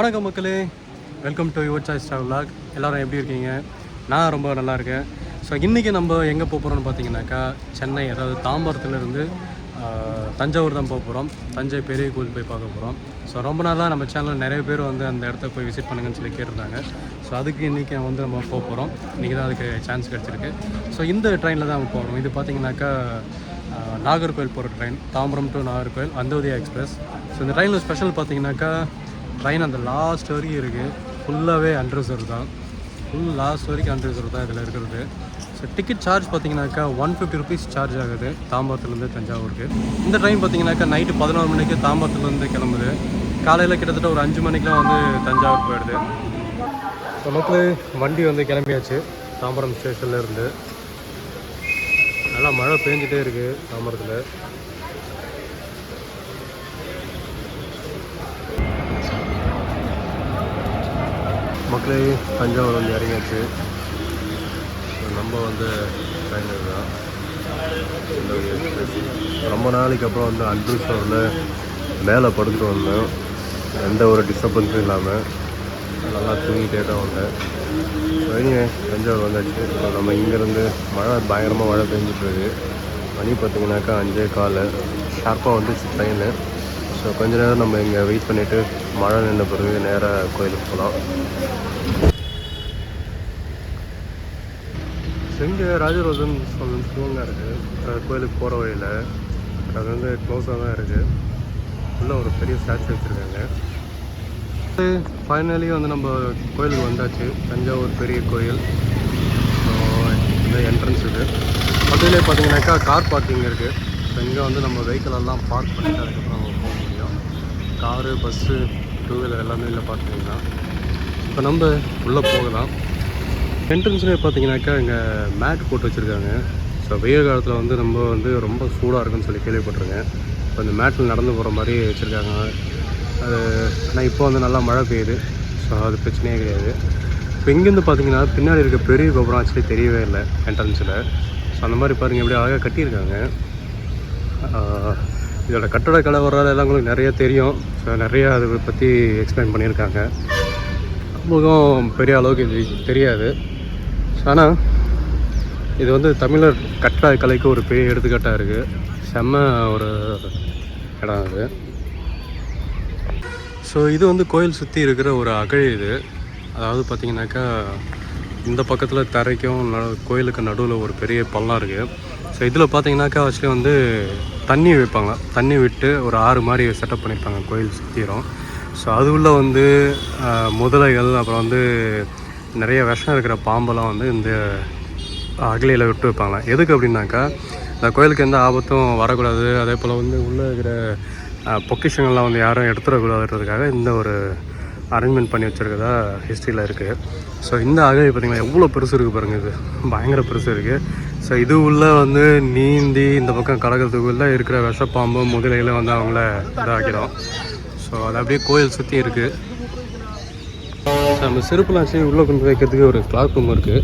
வணக்கம் மக்களே, welcome to your choice vlog. எல்லோரும் எப்படி இருக்கீங்க? நான் ரொம்ப நல்லா இருக்கேன். ஸோ இன்றைக்கி நம்ம எங்கே போக போகிறோம்னு பார்த்தீங்கன்னாக்கா சென்னை, அதாவது தாம்பரத்துலேருந்து தஞ்சாவூர் தான் போக போகிறோம். தஞ்சை பெரிய கோவில் போய் பார்க்க போகிறோம். ஸோ ரொம்ப நாளாக நம்ம சேனலில் நிறைய பேர் வந்து அந்த இடத்த போய் விசிட் பண்ணுங்கன்னு சொல்லி கேட்டிருந்தாங்க. ஸோ அதுக்கு இன்றைக்கி வந்து நம்ம போக போகிறோம். இன்றைக்கி தான் அதுக்கு சான்ஸ் கிடச்சிருக்கு. ஸோ இந்த ட்ரெயினில் தான் நம்ம போகிறோம். இது பார்த்திங்கனாக்கா நாகர்கோவில் போகிற train, Tambaram to Nagercoil Antyodaya express. So இந்த ட்ரெயினில் ஸ்பெஷல் பார்த்திங்கனாக்கா ட்ரெயின் அந்த லாஸ்ட் வரைக்கும் இருக்குது. ஃபுல்லாகவே அன்ரிசர்வ் தான், ஃபுல் லாஸ்ட் வரைக்கும் அன்ரிசர்வ் தான் இதில் இருக்கிறது. ஸோ டிக்கெட் சார்ஜ் பார்த்திங்கனாக்கா 150 ருபீஸ் சார்ஜ் ஆகுது தாம்பரத்துலேருந்து தஞ்சாவூருக்கு. இந்த ட்ரெயின் பார்த்திங்கனாக்கா நைட்டு 11 மணிக்கு தாம்பரத்துலேருந்து கிளம்புது. காலையில் கிட்டத்தட்ட ஒரு 5 மணிக்கெலாம் வந்து தஞ்சாவூர் போயிடுது. ஸோ மக்கள் வண்டி வந்து கிளம்பியாச்சு தாம்பரம் ஸ்டேஷனில் இருந்து. நல்லா மழை பெஞ்சிட்டே இருக்குது தாம்பரத்தில். மக்களே தஞ்சாவூர் வந்து இறங்கியாச்சு. நம்ம வந்து ட்ரெயினில் தான் ரொம்ப நாளைக்கு அப்புறம் வந்து அன்ரிசர்வில் மேலே படுத்துட்டு வந்தேன். எந்த ஒரு டிஸ்டர்பன்ஸும் இல்லாமல் நல்லா தூங்கிட்டே தான் வந்தேன். தஞ்சாவூர் வந்தாச்சு. இப்போ நம்ம இங்கேருந்து மழை பயங்கரமாக மழை பெஞ்சிட்ருக்கு. மணி பார்த்திங்கனாக்கா 5:15 ஷார்ப்பாக வந்துச்சு ட்ரெயின். ஸோ கொஞ்ச நேரம் நம்ம இங்கே வெயிட் பண்ணிவிட்டு மழை நின்ற பிறகு நேராக கோயிலுக்கு போகலாம். இங்கே ராஜரோஜன் ஸ்லோங்க இருக்குது கோயிலுக்கு போகிற வழியில். அது வந்து க்ளோஸாக தான் இருக்குது. உள்ளே ஒரு பெரிய ஸ்டாச்சு வச்சுருக்காங்க. ஃபைனலி வந்து நம்ம கோயிலுக்கு வந்தாச்சு. தஞ்சாவூர் பெரிய கோயில். ஸோ இந்த என்ட்ரன்ஸ் இது. அதிலே பார்த்தீங்கன்னாக்கா கார் பார்க்கிங் இருக்குது. ஸோ இங்கே வந்து நம்ம வெஹிக்கிள் எல்லாம் பார்க் பண்ணிட்டு அதுக்கப்புறம் நம்ம போக முடியும். காரு, பஸ்ஸு, 2 வீலர் எல்லாமே இல்லை பார்க்கிங் தான். இப்போ நம்ம உள்ளே போகலாம். என்ட்ரன்ஸ்லேயே பார்த்தீங்கன்னாக்கா இங்கே மேட் போட்டு வச்சுருக்காங்க. ஸோ வெயில் காலத்தில் வந்து நம்ம வந்து ரொம்ப சூடாக இருக்குன்னு சொல்லி கேள்விப்பட்டிருக்கேன். இப்போ இந்த மேட்டில் நடந்து போகிற மாதிரி வச்சுருக்காங்க. அது ஆனால் இப்போ வந்து நல்லா மழை பெய்யுது. ஸோ அது பிரச்சனையே கிடையாது. இப்போ இங்கேருந்து பார்த்தீங்கன்னா பின்னாடி இருக்க பெரிய கோபுரம் ஆக்சுவலி தெரியவே இல்லை என்ட்ரன்ஸில். ஸோ அந்த மாதிரி பாருங்கள் எப்படி அழகாக கட்டியிருக்காங்க. இதோட கட்டட கலை வர்றது எல்லாம் உங்களுக்கு நிறைய தெரியும். ஸோ நிறையா அதை பற்றி எக்ஸ்பிளைன் பண்ணியிருக்காங்க. நமக்கும் பெரிய அளவுக்கு இது தெரியாது. ஆனால் இது வந்து தமிழர் கட்டடக்கலைக்கு ஒரு பெரிய எடுத்துக்காட்டாக இருக்குது. செம்ம ஒரு இடம் அது. ஸோ இது வந்து கோயில் சுற்றி இருக்கிற ஒரு அகழி இது. அதாவது பார்த்திங்கனாக்கா இந்த பக்கத்தில் தரைக்கும் கோயிலுக்கு நடுவில் ஒரு பெரிய பள்ளம் இருக்குது. ஸோ இதில் பார்த்திங்கனாக்கா ஆக்சுவலி வந்து தண்ணி வைப்பாங்க. தண்ணி விட்டு ஒரு ஆறு மாதிரி செட்டப் பண்ணியிருப்பாங்க கோயில் சுற்றிடும். ஸோ அது உள்ள வந்து முதலைகள், அப்புறம் வந்து நிறைய விஷம் இருக்கிற பாம்பெல்லாம் வந்து இந்த அகலியில் விட்டு வைப்பாங்க. எதுக்கு அப்படின்னாக்கா இந்த கோயிலுக்கு எந்த ஆபத்தும் வரக்கூடாது, அதே போல் வந்து உள்ளே இருக்கிற பொக்கிஷங்கள்லாம் வந்து யாரும் எடுத்துடக்கூடாதுன்றதுக்காக இந்த ஒரு அரேஞ்ச்மெண்ட் பண்ணி வச்சுருக்கதா ஹிஸ்ட்ரியில் இருக்குது. ஸோ இந்த அகழி பார்த்திங்கன்னா எவ்வளோ பெருசு இருக்குது பாருங்கள். இது பயங்கர பெருசு இருக்குது. ஸோ இது உள்ளே வந்து நீந்தி இந்த பக்கம் கடக்கிறதுக்குள்ளே இருக்கிற விஷப்பாம்பு முதலைகளை வந்து அவங்கள இதாக்கிடும். ஸோ அது அப்படியே கோயில் சுற்றி இருக்குது. நம்ம செருப்புலாம் ஆச்சு உள்ளே கொண்டு வைக்கிறதுக்கு ஒரு கிளாக் ரூம் இருக்குது.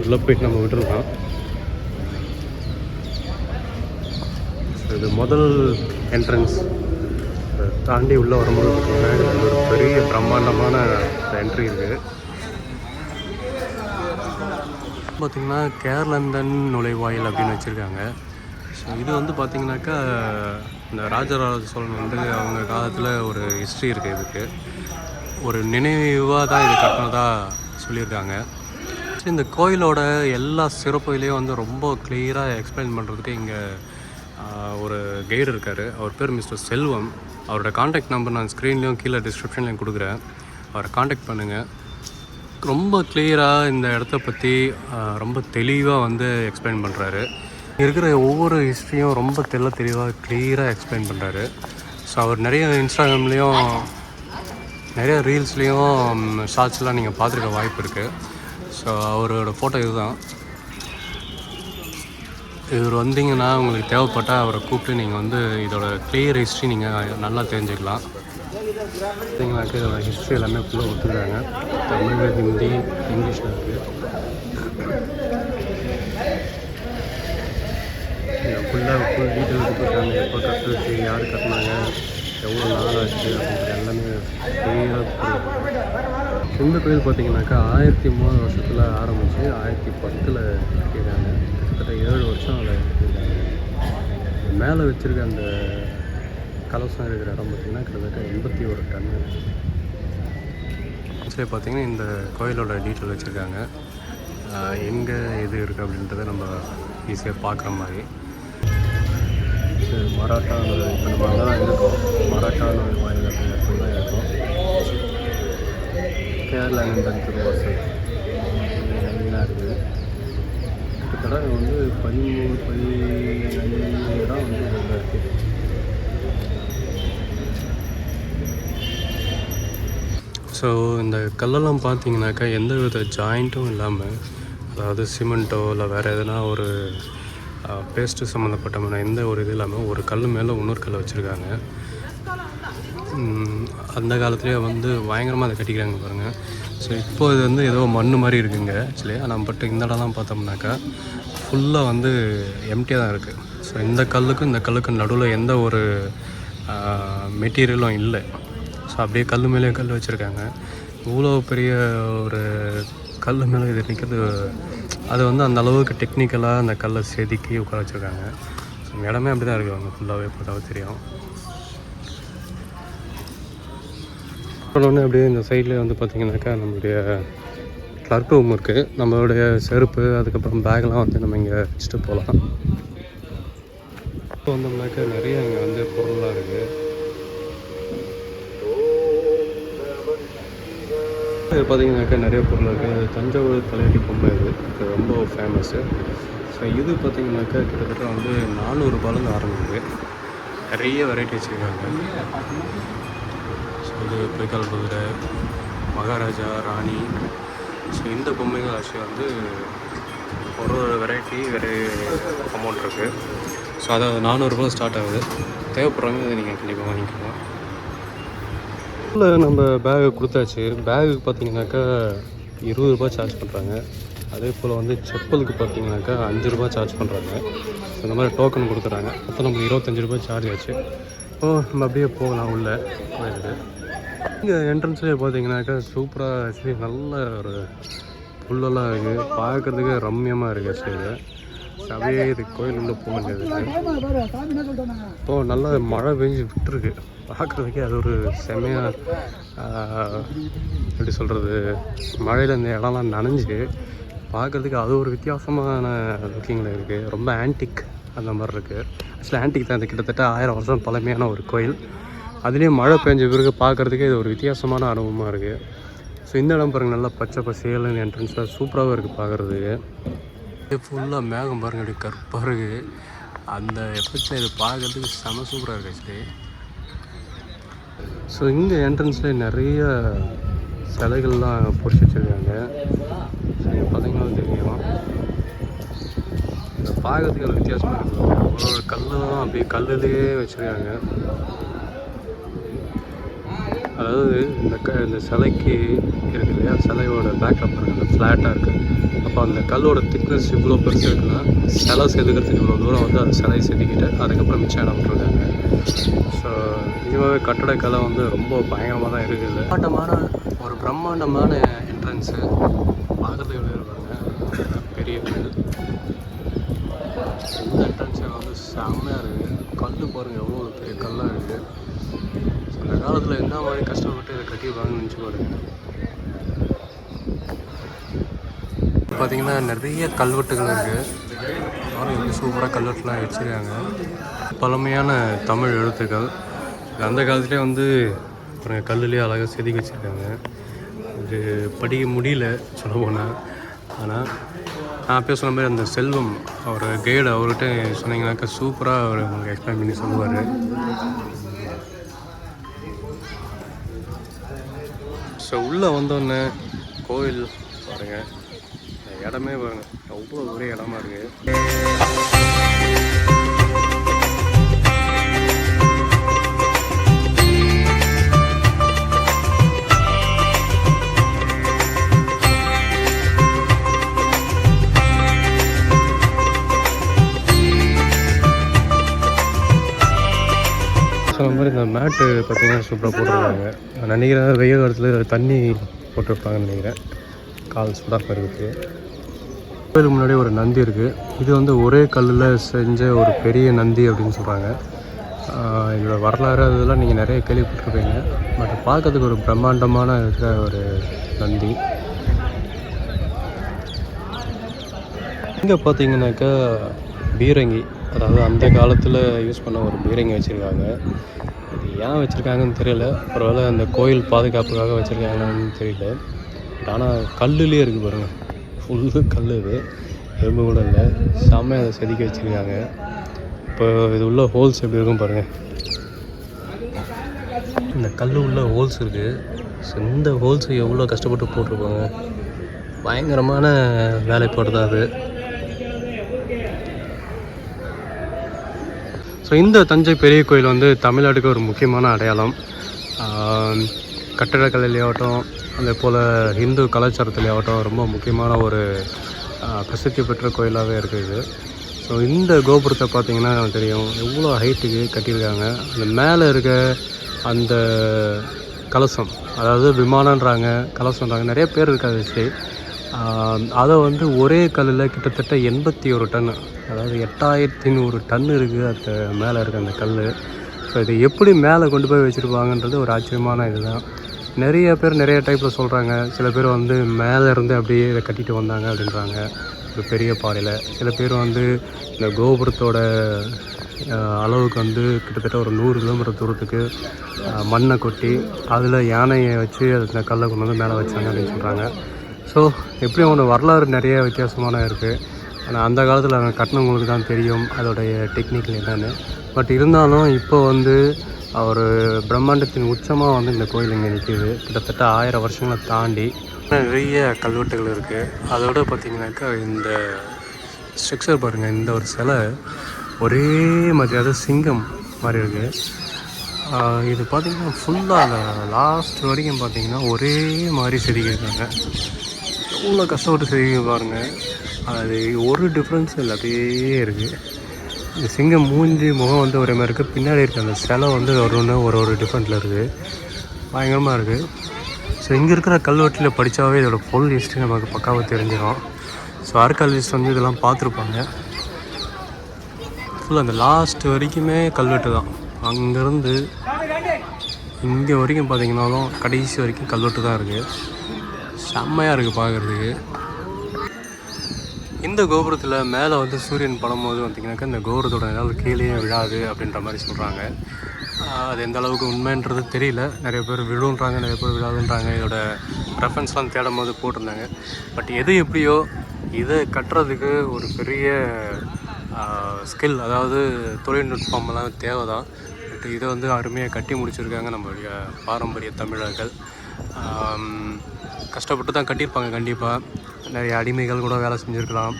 உள்ளே போயிட்டு நம்ம விட்டுருக்கோம். இது முதல் என்ட்ரன்ஸ். தாண்டி உள்ளே வரும்போது பார்த்திங்கன்னா ஒரு பெரிய பிரம்மாண்டமான என்ட்ரி இருக்குது. பார்த்திங்கன்னா கேரளந்தன் நுழைவாயில் அப்படின்னு வச்சுருக்காங்க. ஸோ இது வந்து பார்த்திங்கனாக்கா இந்த ராஜராஜ சோழன் வந்து அவங்க காலத்தில் ஒரு ஹிஸ்ட்ரி இருக்குது. இதுக்கு ஒரு நினைவாக தான் இது கட்டினதாக சொல்லியிருக்காங்க. இந்த கோயிலோட எல்லா சிறப்புகளையும் வந்து ரொம்ப கிளியராக எக்ஸ்பிளைன் பண்ணுறதுக்கு இங்கே ஒரு கைடு இருக்கார். அவர் பேர் மிஸ்டர் செல்வம். அவரோட காண்டாக்ட் நம்பர் நான் ஸ்க்ரீன்லேயும் கீழே டிஸ்கிரிப்ஷன்லேயும் கொடுக்குறேன். அவரை காண்டாக்ட் பண்ணுங்கள். ரொம்ப கிளியராக இந்த இடத்த பற்றி ரொம்ப தெளிவாக வந்து எக்ஸ்பிளைன் பண்ணுறாரு. இருக்கிற ஒவ்வொரு ஹிஸ்ட்ரியும் ரொம்ப தெளிவாக கிளியராக எக்ஸ்பிளைன் பண்ணுறாரு. ஸோ அவர் நிறைய இன்ஸ்டாகிராம்லேயும் நிறைய ரீல்ஸ்லேயும் ஷார்ட்ஸ்லாம் நீங்கள் பார்த்துருக்க வாய்ப்பு இருக்குது. ஸோ அவரோட ஃபோட்டோ இதுதான். இவர் வந்தீங்கன்னா உங்களுக்கு தேவைப்பட்டால் அவரை கூப்பிட்டு நீங்கள் வந்து இதோட கிளியர் ஹிஸ்ட்ரி நீங்கள் நல்லா தெரிஞ்சுக்கலாம். பார்த்தீங்கன்னாக்கா இதோட ஹிஸ்ட்ரி எல்லாமே ஃபுல்லாக கொடுத்துருக்காங்க. தமிழ், ஹிந்தி, இங்கிலீஷில் இருக்குது. ஃபுல்லாக ஃபுல் டீட்டெயில் கொடுத்துருக்காங்க. எப்போ கட்டுச்சு, யார் கட்டினாங்க, எவ்வளோ நாள் ஆச்சு அப்படின்றது எல்லாமே இந்த கோயில் பார்த்தீங்கன்னாக்கா 1003 வருஷத்தில் ஆரம்பித்து 1010 கட்டியிருக்காங்க. கிட்டத்தட்ட 7 வருஷம் அதை கட்டியிருக்காங்க. மேலே வச்சுருக்க அந்த கலசம் இருக்கிற இடம் பார்த்திங்கன்னா கிட்டத்தட்ட 81 டன்னு. ஆக்சுவலி பார்த்திங்கன்னா இந்த கோயிலோட டீட்டெயில் வச்சுருக்காங்க. எங்கே எது இருக்குது அப்படின்றத நம்ம ஈஸியாக பார்க்குற மாதிரி. மராட்டா இப்போ நம்ம அங்கே தான் இருக்கோம். மராட்டா வாயில் அப்படிங்கிறது தான் இருக்கும். கேரளா திருவாசல் மெயினாக இருக்குது. கிட்டத்தட்ட வந்து 13-15 இடம் வந்து இதில் இருக்குது. ஸோ இந்த கல்லெல்லாம் பார்த்தீங்கன்னாக்கா எந்த வித ஜாயிண்ட்டும் இல்லாமல், அதாவது சிமெண்ட்டோ இல்லை வேறு எதுனா ஒரு பேஸ்ட்டு சம்மந்தப்பட்ட எந்த ஒரு இது இல்லாமல் ஒரு கல் மேலே இன்னொரு கல்லை வச்சுருக்காங்க. அந்த காலத்துலேயே வந்து பயங்கரமாக அதை கட்டிக்கிறாங்க பாருங்கள். ஸோ இப்போ இது வந்து ஏதோ மண் மாதிரி இருக்குங்க ஆக்சுவலி. ஆனால் பட் இந்த இடம்லாம் பார்த்தோம்னாக்கா ஃபுல்லாக வந்து எம்டியாக தான் இருக்குது. ஸோ இந்த கல்லுக்கும் நடுவில் எந்த ஒரு மெட்டீரியலும் இல்லை. ஸோ அப்படியே கல் மேலே கல் வச்சுருக்காங்க. இவ்வளோ பெரிய ஒரு கல் மேலே இது நிற்கிறது, அது வந்து அந்த அளவுக்கு டெக்னிக்கலாக அந்த கல்லை செதுக்கி உட்கார வச்சுருக்காங்க. ஸோ இடமே அப்படி தான் இருக்குவாங்க ஃபுல்லாகவே பார்த்தாவே தெரியும். அப்புறம் அப்படியே இந்த சைடில் வந்து பார்த்திங்கனாக்கா நம்மளுடைய கிளர்க் ரூம் இருக்குது. நம்மளுடைய செருப்பு அதுக்கப்புறம் பேக்லாம் வந்து நம்ம இங்கே வச்சுட்டு போகலாம். இப்போ வந்தோம்னாக்கா நிறைய இங்கே வந்து பொருளாக இருக்குது. இது பார்த்திங்கனாக்கா நிறைய பொருள் இருக்குது. தஞ்சாவூர் தலையாட்டி பொம்மை இது ரொம்ப ஃபேமஸ்ஸு. ஸோ இது பார்த்திங்கனாக்கா கிட்டத்தட்ட வந்து 400 ரூபாயிலேருந்து ஆரம்பிக்குது. நிறைய வெரைட்டி வச்சுருக்காங்க. ஸோ இது பொய்க்கால் குதிரை, மகாராஜா, ராணி. ஸோ இந்த பொம்மைகள் ஆக்சுவலி வந்து ஒரு வெரைட்டி வேறு அமௌண்ட் இருக்குது. ஸோ அதை 400 ரூபா ஸ்டார்ட் ஆகுது. தேவைப்படுறவங்க அதை நீங்கள் கண்டிப்பாக வாங்கிக்கலாம். இல்லை நம்ம பேகு கொடுத்தாச்சு. பேகுக்கு பார்த்தீங்கன்னாக்கா 20 ரூபா சார்ஜ் பண்ணுறாங்க. அதே போல் வந்து செப்பலுக்கு பார்த்தீங்கன்னாக்கா 5 ரூபா சார்ஜ் பண்ணுறாங்க. ஸோ இந்த மாதிரி டோக்கன் கொடுக்குறாங்க. அப்போ நமக்கு 25 ரூபா சார்ஜ் ஆச்சு. இப்போது நம்ம அப்படியே போகலாம் உள்ள கோயிலுக்கு. இங்கே என்ட்ரன்ஸ்லேயே பார்த்தீங்கன்னாக்கா சூப்பராக ஆக்சுவலி நல்ல ஒரு புல்லெல்லாம் இருக்குது. பார்க்குறதுக்கு ரம்மியமாக இருக்குது ஆக்சுவலி. அப்படியே இது கோயில் உள்ளே போக வேண்டியது. இப்போது நல்லா மழை பெஞ்சு விட்டுருக்கு. பார்க்குறதுக்கே அது ஒரு செமையாக எப்படி சொல்கிறது, மழையில் இந்த இடம்லாம் நனைஞ்சு பார்க்குறதுக்கு அது ஒரு வித்தியாசமான லுக்கிங்கில் இருக்குது. ரொம்ப ஆன்டிக் அந்த மாதிரி இருக்குது. ஆக்சுவலி ஆன்டிக் தான். இது கிட்டத்தட்ட 1000 வருஷம் பழமையான ஒரு கோயில். அதுலேயும் மழை பெஞ்ச பிறகு பார்க்குறதுக்கே இது ஒரு வித்தியாசமான அனுபவமாக இருக்குது. ஸோ இந்த இடம் பாருங்கள், நல்லா பச்சை பசேல்னு என்ட்ரன்ஸில் சூப்பராகவும் இருக்குது பார்க்குறதுக்கு. இது ஃபுல்லாக மேகம் பாருங்கள், அப்படி கருப்பாக இருக்குது. அந்த எஃபெக்டில் இது பார்க்குறதுக்கு செம சூப்பராக இருக்குது ஆக்சுவலி. ஸோ இங்கே என்ட்ரன்ஸில் நிறைய சிலைகள்லாம் பொறிச்சு வச்சுருக்காங்க. ஸோ இங்கே பார்த்தீங்கன்னா தெரியும், இதை பார்க்குறதுக்கு ஒரு வித்தியாசமாக இருக்குது. அவ்வளோ கல்லாம் அப்படியே கல்லுலேயே வச்சுருக்காங்க. அதாவது இந்த சிலைக்கு இருக்கு இல்லையா, சிலையோட பேக்கப் இருக்குது, அந்த ஃப்ளாட்டாக இருக்குது. அப்போ அந்த கல்லோட திக்னஸ் இவ்வளோ பெருசு இருக்குன்னா சிலை செதுக்கிறதுக்கு இவ்வளோ தூரம் வந்து அந்த சிலை செதுக்கிட்டு அதுக்கப்புறம் மிச்சம் இடம் விட்டுருக்காங்க. ஸோ இதுவாகவே கட்டடக்கலை வந்து ரொம்ப பயங்கரமாக தான் இருக்குது. ஒரு பிரம்மாண்டமான என்ட்ரன்ஸு பார்க்குறதுக்கு எப்படி இருப்பாங்க, பெரிய கோயில். இந்த என்ட்ரன்ஸை வந்து செம்மையாக இருக்குது. கல் பாருங்கள், எவ்வளோ பெரிய கல்லாக இருக்குது. அந்த காலத்தில் என்ன மாதிரி கஷ்டப்பட்டு இதை கட்டியிருப்பாங்கன்னு நினச்சி பாருங்க. பார்த்திங்கன்னா நிறைய கல்வெட்டுகள் இருக்குது. எப்படி சூப்பராக கல்வெட்டுலாம் வச்சுருக்காங்க. பழமையான தமிழ் எழுத்துக்கள். அந்த காலத்துலேயே வந்து அப்புறம் கல்லுலேயே அழகாக செதுக்கி வச்சுருக்காங்க. இது படிக்க முடியல சொல்ல போனால். ஆனால் நான் அப்பயே சொன்ன மாதிரி அந்த செல்வம் அவர் கைடு, அவர்கிட்ட சொன்னீங்கன்னாக்கா சூப்பராக அவர் உங்களுக்கு எக்ஸ்பிளைன் பண்ணி சொல்லுவார். ஸோ உள்ளே வந்தோடனே கோயில் பாருங்கள், இடமே பாருங்கள், அவ்வளோ ஒரே இடமா இருக்குது. சொன்ன மாதிரி இந்த மேட்டு பார்த்திங்கன்னா சூப்பராக போட்டிருக்காங்க. நான் நினைக்கிறேன் வெயில் காலத்தில் தண்ணி போட்டிருப்பாங்கன்னு நினைக்கிறேன். கால் சூடாக இருக்குது. கோயிலுக்கு முன்னாடி ஒரு நந்தி இருக்குது. இது வந்து ஒரே கல்லில் செஞ்ச ஒரு பெரிய நந்தி அப்படின்னு சொல்கிறாங்க. இதோட வரலாறு அதெல்லாம் நீங்கள் நிறைய கேள்விப்பட்டிருப்பீங்க. பட் பார்க்கறதுக்கு ஒரு பிரம்மாண்டமான இருக்கிற ஒரு நந்தி. இங்கே பார்த்தீங்கன்னாக்கா பீரங்கி, அதாவது அந்த காலத்தில் யூஸ் பண்ண ஒரு பீரங்கி வச்சுருக்காங்க. இது ஏன் வச்சுருக்காங்கன்னு தெரியல. ஒருவேளை அந்த கோயில் பாதுகாப்புக்காக வச்சுருக்காங்கன்னு தெரியல. ஆனால் கல்லுலேயே இருக்குது பாருங்கள், ஃபுல்லு கல். இது எறும்பு கூட இல்லை, செம்மையாக அதை செதுக்கி வச்சுருக்காங்க. இப்போ இது உள்ள ஹோல்ஸ் எப்படி இருக்கும் பாருங்கள். இந்த கல் உள்ள ஹோல்ஸ் இருக்குது. ஸோ இந்த ஹோல்ஸ் எவ்வளோ கஷ்டப்பட்டு போட்டிருப்பாங்க. பயங்கரமான வேலைப்பாடு தான் அது. ஸோ இந்த தஞ்சை பெரிய கோயில் வந்து தமிழ்நாட்டுக்கு ஒரு முக்கியமான அடையாளம். கட்டடக்கலையிலேயாகட்டும், அதே போல் இந்து கலாச்சாரத்துலேயாகட்டும் ரொம்ப முக்கியமான ஒரு பிரசித்தி பெற்ற கோயிலாகவே இருக்குது. ஸோ இந்த கோபுரத்தை பார்த்திங்கன்னா தெரியும் எவ்வளோ ஹைட்டுக்கு கட்டியிருக்காங்க. அந்த மேலே இருக்க அந்த கலசம், அதாவது விமானன்றாங்க, கலசம்ன்றாங்க, நிறைய பேர் இருக்காது சரி. அதை வந்து ஒரே கல்லில் கிட்டத்தட்ட 81 டன், அதாவது 8100 டன் இருக்குது அது மேலே இருக்க அந்த கல். ஸோ இதை எப்படி மேலே கொண்டு போய் வச்சுருப்பாங்கன்றது ஒரு ஆச்சரியமான இதுதான். நிறைய பேர் நிறைய டைப்பில் சொல்கிறாங்க. சில பேர் வந்து மேலே இருந்து அப்படியே இதை கட்டிட்டு வந்தாங்க அப்படின்றாங்க ஒரு பெரிய பாறையில். சில பேர் வந்து இந்த கோபுரத்தோட அளவுக்கு வந்து கிட்டத்தட்ட ஒரு 100 கிலோமீட்டர் தூரத்துக்கு மண்ணை கொட்டி அதில் யானையை வச்சு அந்த கல்லை கொண்டு வந்து மேலே வச்சாங்க அப்படின்னு சொல்கிறாங்க. ஸோ எப்படியும் ஒன்று வரலாறு நிறைய வித்தியாசமான இருக்குது. ஆனால் அந்த காலத்தில் அவங்க கட்டினவங்களுக்கு தான் தெரியும் அதோடைய டெக்னிக்கல் என்னென்னு. பட் இருந்தாலும் இப்போ வந்து ஒரு பிரம்மாண்டத்தின் உச்சமாக வந்து இந்த கோயில் இங்கே நிற்கிது. கிட்டத்தட்ட 1000 வருஷங்களை தாண்டி நிறைய கல்வெட்டுகள் இருக்குது. அதோடு பார்த்திங்கனாக்கா இந்த ஸ்ட்ரக்சர் பாருங்கள், இந்த ஒரு சிலை ஒரே மாதிரி, அது சிங்கம் மாதிரி இருக்குது. இது பார்த்திங்கன்னா ஃபுல்லாக அந்த லாஸ்ட் வரைக்கும் பார்த்திங்கன்னா ஒரே மாதிரி செதுக்கியிருக்காங்க. எவ்வளோ கஷ்டப்பட்டு செதுக்கி பாருங்கள். அது ஒரு டிஃப்ரென்ஸ் இல்லை, அப்படியே இருக்குது. இந்த சிங்கம் மூஞ்சி முகம் வந்து ஒரே மாதிரி இருக்குது. பின்னாடி இருக்க அந்த சிலை வந்து ஒரு டிஃப்ரெண்ட்டில் இருக்குது. பயங்கரமாக இருக்குது. ஸோ இங்கே இருக்கிற கல்வெட்டில் படித்தாவே இதோட ஃபுல் ஹிஸ்ட்ரி நமக்கு பக்காவாக தெரிஞ்சிடும். ஸோ ஆர்காலஜிஸ்ட் வந்து இதெல்லாம் பார்த்துருப்பாங்க. ஃபுல்லாக அந்த லாஸ்ட் வரைக்குமே கல்வெட்டு தான். அங்கேருந்து இங்கே வரைக்கும் பார்த்திங்கனாலும் கடைசி வரைக்கும் கல்வெட்டு தான் இருக்குது. செம்மையாக இருக்குது பார்க்குறதுக்கு. இந்த கோபுரத்தில் மேலே வந்து சூரியன் படும்போது பார்த்திங்கனாக்கா இந்த கோபுரத்தோட நிழல் கீழே விழாது அப்படின்ற மாதிரி சொல்கிறாங்க. அது எந்த அளவுக்கு உண்மைன்றது தெரியல. நிறைய பேர் விழுன்றாங்க, நிறைய பேர் விழாதுன்றாங்க. இதோட ரெஃபரன்ஸ்லாம் தேடும் போது போட்டிருந்தாங்க. பட் எது எப்படியோ இதை கட்டுறதுக்கு ஒரு பெரிய ஸ்கில், அதாவது தொழில்நுட்பம்லாம் தேவை தான். பட் இதை வந்து அருமையாக கட்டி முடிச்சிருக்காங்க நம்மளுடைய பாரம்பரிய தமிழர்கள். கஷ்டப்பட்டு தான் கட்டியிருப்பாங்க கண்டிப்பாக. நிறைய அடிமைகள் கூட வேலை செஞ்சுருக்கலாம்.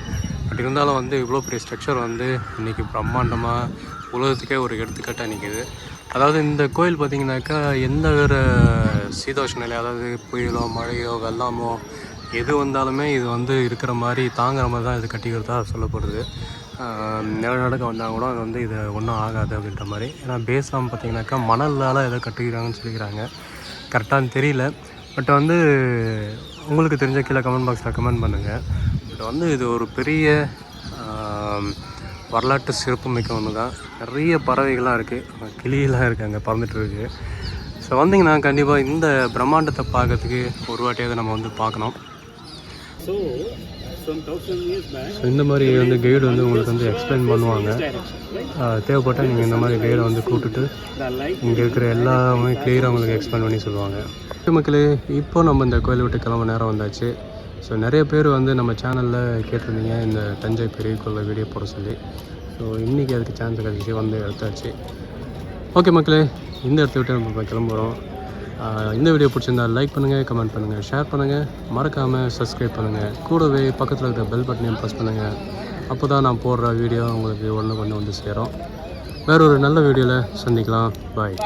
பட் இருந்தாலும் வந்து இவ்வளோ பெரிய ஸ்ட்ரக்சர் வந்து இன்றைக்கி பிரம்மாண்டமாக உலகத்துக்கே ஒரு எடுத்துக்காட்டாக நிற்கிது. அதாவது இந்த கோயில் பார்த்திங்கனாக்கா எந்த ஒரு சீதோஷ்ண நிலை, அதாவது புயலோ மழையோ வெள்ளமோ எது வந்தாலுமே இது வந்து இருக்கிற மாதிரி தாங்குற மாதிரி தான் இது கட்டிக்கிறதா சொல்லப்படுது. நிலநடுக்க வந்தால் கூட அது வந்து இது ஒன்றும் ஆகாது அப்படின்ற மாதிரி. ஏன்னா பேஸ்லாம் பார்த்திங்கனாக்கா மணலால் எதை கட்டிக்கிறாங்கன்னு சொல்லிக்கிறாங்க. கரெக்டானு தெரியல. பட் வந்து உங்களுக்கு தெரிஞ்ச கீழே கமெண்ட் பாக்ஸில் கமெண்ட் பண்ணுங்கள். பட் வந்து இது ஒரு பெரிய வரலாற்று சிறப்பு மிக்க ஒன்று தான். நிறைய பறவைகள்லாம் இருக்குது, கிளியெல்லாம் இருக்குது அங்கே பறந்துட்டுருக்கு. ஸோ வந்திங்கன்னா கண்டிப்பாக இந்த பிரம்மாண்டத்தை பார்க்கறதுக்கு ஒரு வாட்டியாவது நம்ம வந்து பார்க்கணும். ஸோ இந்த மாதிரி வந்து கைடு வந்து உங்களுக்கு வந்து எக்ஸ்பிளைன் பண்ணுவாங்க. தேவைப்பட்டால் நீங்கள் இந்த மாதிரி கைடை வந்து கூப்பிட்டுட்டு இங்கே இருக்கிற எல்லாமே கிளியராக உங்களுக்கு எக்ஸ்பிளைன் பண்ணி சொல்லுவாங்க. மக்களே, இப்போ நம்ம இந்த கோயிலை விட்டு கிளம்ப நேரம் வந்தாச்சு. ஸோ நிறைய பேர் வந்து நம்ம சேனலில் கேட்டிருந்தீங்க இந்த தஞ்சை பெரிய கோயிலில் வீடியோ போட சொல்லி. ஸோ இன்றைக்கி அதுக்கு சான்ஸ் கிடச்சி வந்து எடுத்தாச்சு. ஓகே மக்களே, இந்த இடத்த விட்டு நம்ம கிளம்புறோம். இந்த வீடியோ பிடிச்சிருந்தால் லைக் பண்ணுங்கள், கமெண்ட் பண்ணுங்கள், ஷேர் பண்ணுங்கள், மறக்காமல் சப்ஸ்கிரைப் பண்ணுங்கள். கூடவே பக்கத்தில் இருக்கிற பெல் பட்டனையும் ப்ரெஸ் பண்ணுங்கள். அப்போ தான் நான் போடுற வீடியோ உங்களுக்கு ஒன்று வந்து சேரும். வேறு ஒரு நல்ல வீடியோவில் சந்திக்கலாம். பாய்.